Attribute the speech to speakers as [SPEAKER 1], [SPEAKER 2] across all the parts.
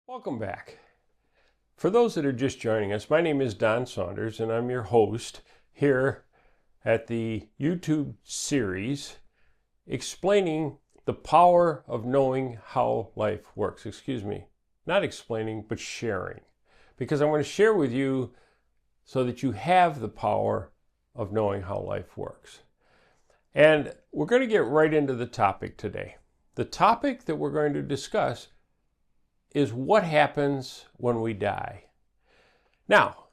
[SPEAKER 1] Welcome back. For those that are just joining us, my name is Don Saunders and I'm your host here at the YouTube series explaining the power of knowing how life works. Excuse me, not explaining, but sharing. Because I want to share with you so that you have the power of knowing how life works. And we're going to get right into the topic today. The topic that we're going to discuss is what happens when we die. Now,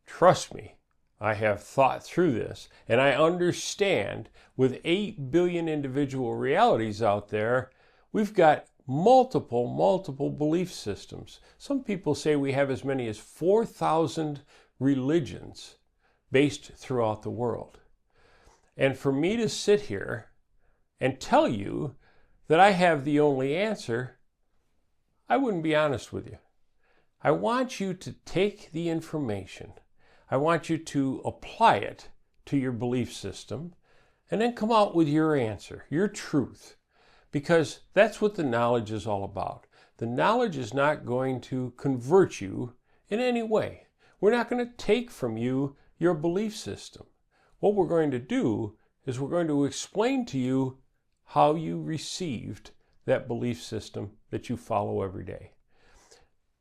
[SPEAKER 1] trust me, I have thought through this, and I understand with 8 billion individual realities out there, we've got multiple belief systems. Some people say we have as many as 4,000 religions based throughout the world. And for me to sit here and tell you that I have the only answer, I wouldn't be honest with you. I want you to take the information. I want you to apply it to your belief system and then come out with your answer, your truth, because that's what the knowledge is all about. The knowledge is not going to convert you in any way. We're not going to take from you your belief system. What we're going to do is we're going to explain to you how you received that belief system that you follow every day.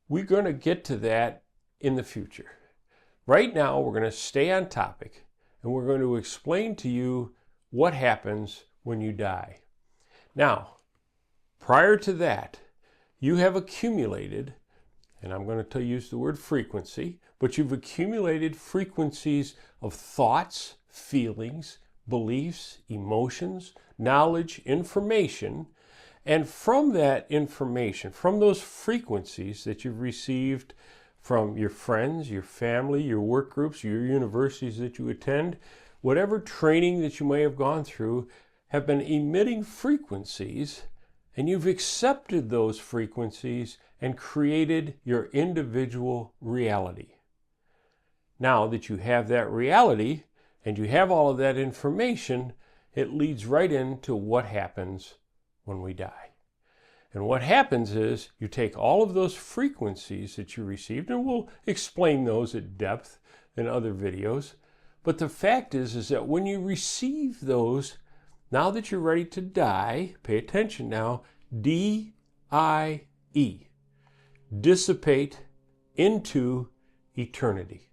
[SPEAKER 1] We're going to get to that in the future. Right now, we're going to stay on topic and we're going to explain to you what happens when you die. Now, prior to that, you have accumulated, and I'm going to use the word frequency, but you've accumulated frequencies of thoughts, feelings, beliefs, emotions, knowledge, information. And from that information, from those frequencies that you've received from your friends, your family, your work groups, your universities that you attend, whatever training that you may have gone through, have been emitting frequencies, and you've accepted those frequencies and created your individual reality. Now that you have that reality and you have all of that information, it leads right into what happens when we die. And what happens is you take all of those frequencies that you received, and we'll explain those at depth in other videos. But the fact is that when you receive those, now that you're ready to die, pay attention now, D-I-E, dissipate into eternity.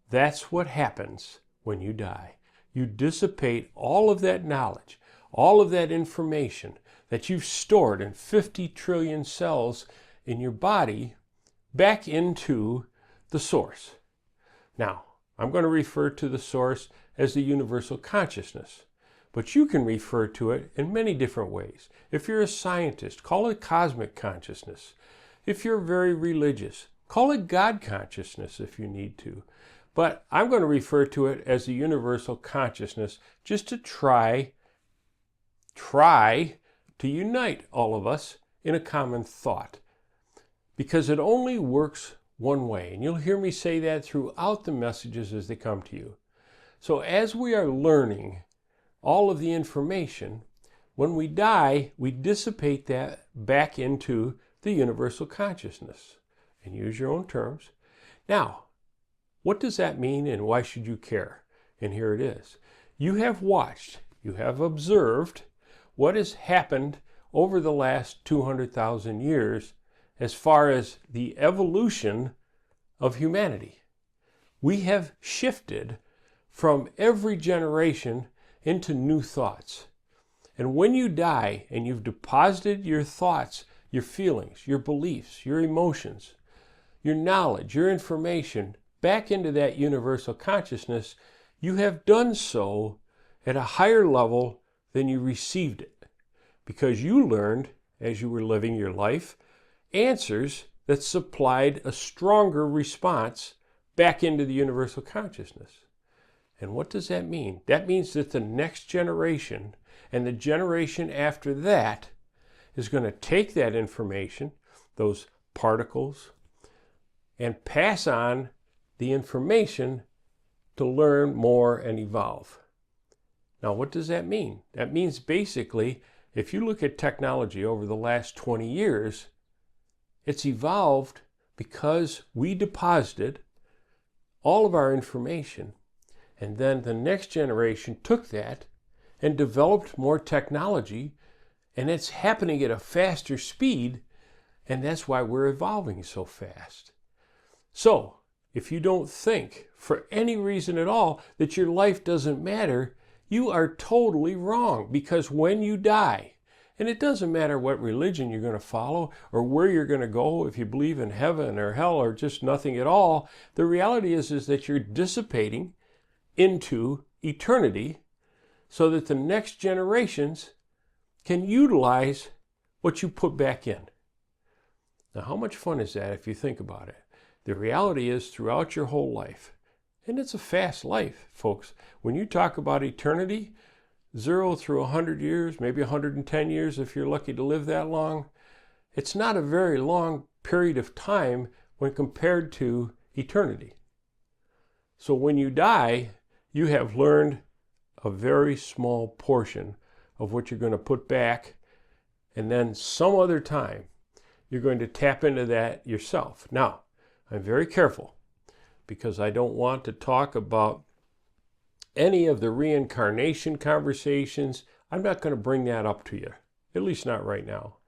[SPEAKER 1] That's what happens when you die. You dissipate all of that knowledge, all of that information that you've stored in 50 trillion cells in your body back into the source. Now, I'm going to refer to the source as the universal consciousness, but you can refer to it in many different ways. If you're a scientist, call it cosmic consciousness. If you're very religious, call it God consciousness if you need to. But I'm going to refer to it as the universal consciousness just to try to unite all of us in a common thought, because it only works one way. And you'll hear me say that throughout the messages as they come to you. So as we are learning all of the information, when we die, we dissipate that back into the universal consciousness. And use your own terms. Now, what does that mean and why should you care? And here it is. You have watched, you have observed what has happened over the last 200,000 years as far as the evolution of humanity. We have shifted from every generation into new thoughts. And when you die and you've deposited your thoughts, your feelings, your beliefs, your emotions, your knowledge, your information back into that universal consciousness, you have done so at a higher level than you received it, because you learned, as you were living your life, answers that supplied a stronger response back into the universal consciousness. And what does that mean? That means that the next generation and the generation after that is going to take that information, those particles, and pass on the information to learn more and evolve. Now, what does that mean? That means basically, if you look at technology over the last 20 years, It's evolved because we deposited all of our information, and then the next generation took that and developed more technology, and it's happening at a faster speed, and that's why we're evolving so fast. So, if you don't think for any reason at all that your life doesn't matter, you are totally wrong, because when you die, and it doesn't matter what religion you're going to follow or where you're going to go, if you believe in heaven or hell or just nothing at all, the reality is that you're dissipating into eternity so that the next generations can utilize what you put back in. Now, how much fun is that if you think about it? The reality is, throughout your whole life, and it's a fast life, folks, when you talk about eternity, 0 through 100 years, maybe 110 years if you're lucky to live that long, it's not a very long period of time when compared to eternity. So when you die, you have learned a very small portion of what you're going to put back, and then some other time you're going to tap into that yourself. Now, I'm very careful because I don't want to talk about any of the reincarnation conversations. I'm not going to bring that up to you, at least not right now.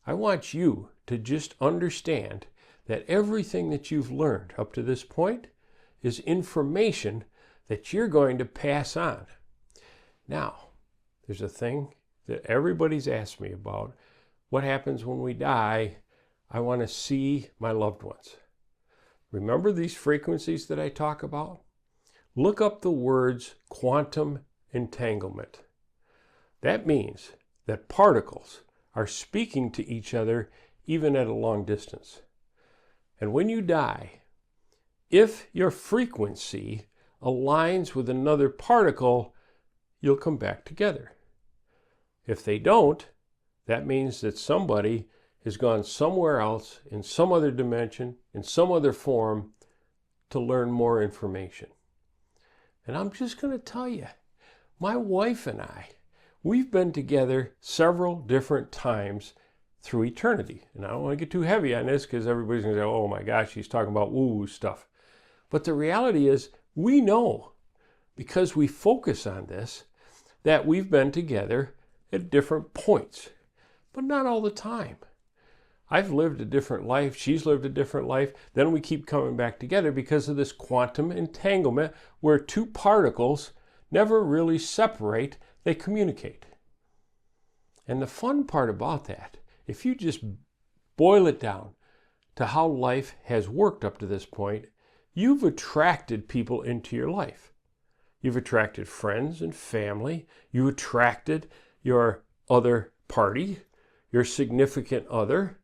[SPEAKER 1] I want you to just understand that everything that you've learned up to this point is information that you're going to pass on. Now, there's a thing that everybody's asked me about. What happens when we die? I want to see my loved ones. Remember these frequencies that I talk about? Look up the words quantum entanglement. That means that particles are speaking to each other even at a long distance. And when you die, if your frequency aligns with another particle, you'll come back together. If they don't, that means that somebody has gone somewhere else, in some other dimension, in some other form, to learn more information. And I'm just going to tell you, my wife and I, we've been together several different times through eternity. And I don't want to get too heavy on this because everybody's going to say, oh my gosh, he's talking about woo-woo stuff. But the reality is, we know, because we focus on this, that we've been together at different points, but not all the time. I've lived a different life, she's lived a different life, then we keep coming back together because of this quantum entanglement where two particles never really separate, they communicate. And the fun part about that, if you just boil it down to how life has worked up to this point, you've attracted people into your life. You've attracted friends and family, you attracted your other party, your significant other.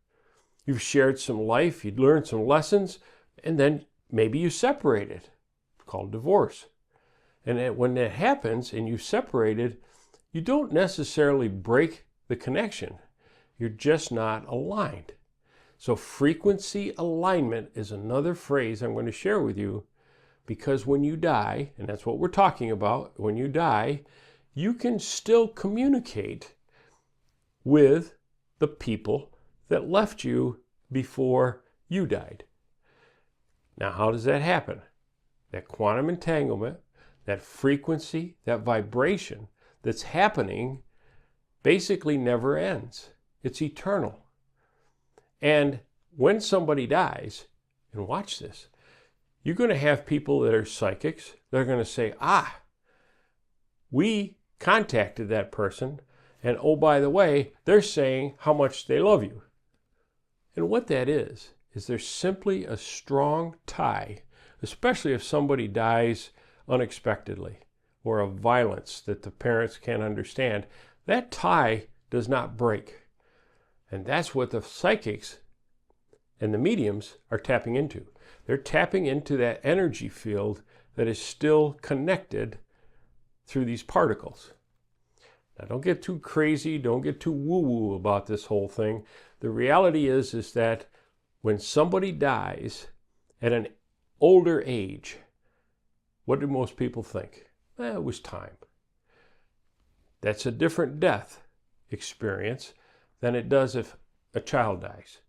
[SPEAKER 1] You've shared some life, you'd learned some lessons, and then maybe you separated. It's called divorce. And when that happens and you separated, you don't necessarily break the connection. You're just not aligned. So frequency alignment is another phrase I'm going to share with you, because when you die, and that's what we're talking about, when you die, you can still communicate with the people that left you before you died. Now, how does that happen? That quantum entanglement, that frequency, that vibration that's happening basically never ends. It's eternal. And when somebody dies, and watch this, you're going to have people that are psychics. They're going to say, we contacted that person, and oh, by the way, they're saying how much they love you. And what that is there's simply a strong tie, especially if somebody dies unexpectedly or of violence that the parents can't understand. That tie does not break. And that's what the psychics and the mediums are tapping into. They're tapping into that energy field that is still connected through these particles. Now, don't get too crazy, don't get too woo-woo about this whole thing. The reality is that when somebody dies at an older age, what do most people think? It was time. That's a different death experience than it does if a child dies.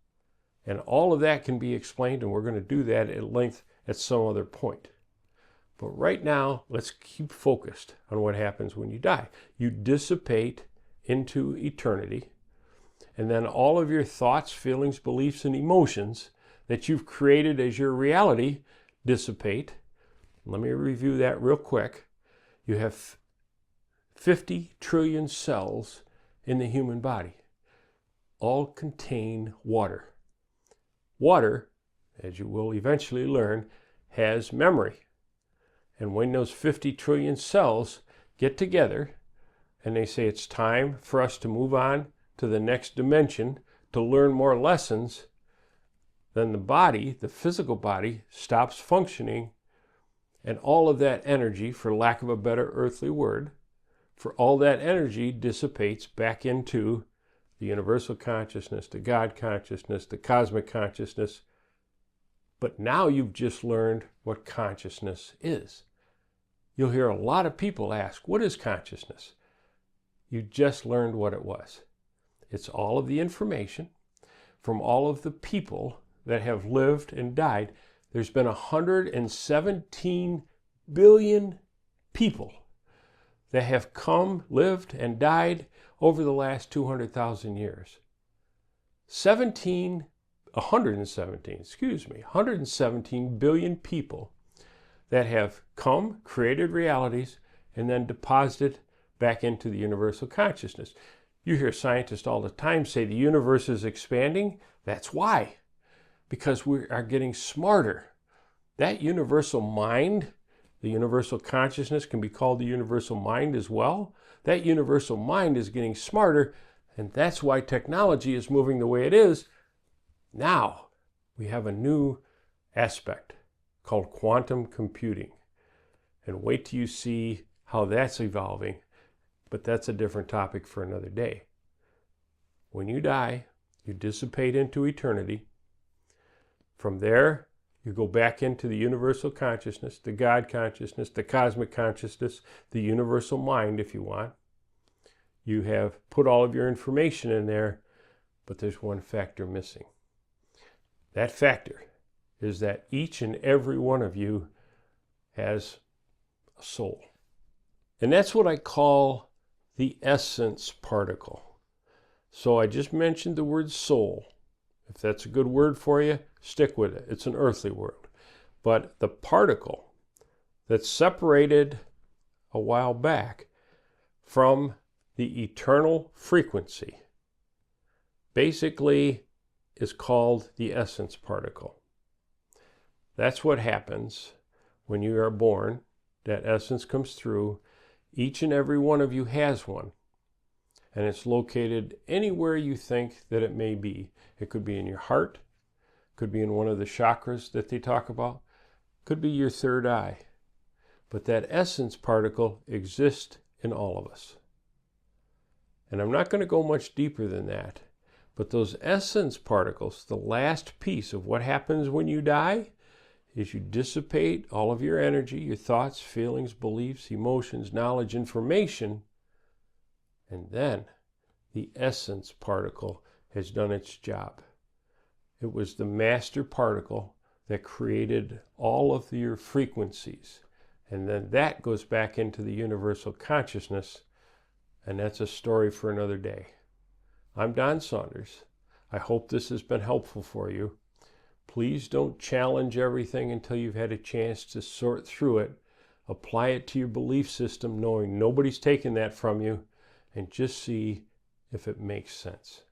[SPEAKER 1] And all of that can be explained, and we're going to do that at length at some other point. But right now, let's keep focused on what happens when you die. You dissipate into eternity, and then all of your thoughts, feelings, beliefs, and emotions that you've created as your reality dissipate. Let me review that real quick. You have 50 trillion cells in the human body. All contain water. Water, as you will eventually learn, has memory. And when those 50 trillion cells get together and they say it's time for us to move on to the next dimension to learn more lessons, then the body, the physical body, stops functioning, and all of that energy, for lack of a better earthly word, for all that energy dissipates back into the universal consciousness, the God consciousness, the cosmic consciousness. But now you've just learned what consciousness is. You'll hear a lot of people ask, what is consciousness? You just learned what it was. It's all of the information from all of the people that have lived and died. There's been 117 billion people that have come, lived, and died over the last 200,000 years. 117 billion people that have come, created realities, and then deposited back into the universal consciousness. You hear scientists all the time say the universe is expanding. That's why. Because we are getting smarter. That universal mind, the universal consciousness can be called the universal mind as well. That universal mind is getting smarter, and that's why technology is moving the way it is. Now, we have a new aspect called quantum computing. And wait till you see how that's evolving. But that's a different topic for another day. When you die, you dissipate into eternity. From there, you go back into the universal consciousness, the God consciousness, the cosmic consciousness, the universal mind, if you want. You have put all of your information in there, but there's one factor missing. That factor is that each and every one of you has a soul. And that's what I call the essence particle. So I just mentioned the word soul. If that's a good word for you, stick with it. It's an earthly word. But the particle that's separated a while back from the eternal frequency basically is called the essence particle. That's what happens when you are born. That essence comes through. Each and every one of you has one. And it's located anywhere you think that it may be. It could be in your heart, could be in one of the chakras that they talk about, could be your third eye. But that essence particle exists in all of us. And I'm not going to go much deeper than that. But those essence particles, the last piece of what happens when you die, is you dissipate all of your energy, your thoughts, feelings, beliefs, emotions, knowledge, information, and then the essence particle has done its job. It was the master particle that created all of your frequencies. And then that goes back into the universal consciousness, and that's a story for another day. I'm Don Saunders. I hope this has been helpful for you. Please don't challenge everything until you've had a chance to sort through it. Apply it to your belief system, knowing nobody's taking that from you, and just see if it makes sense.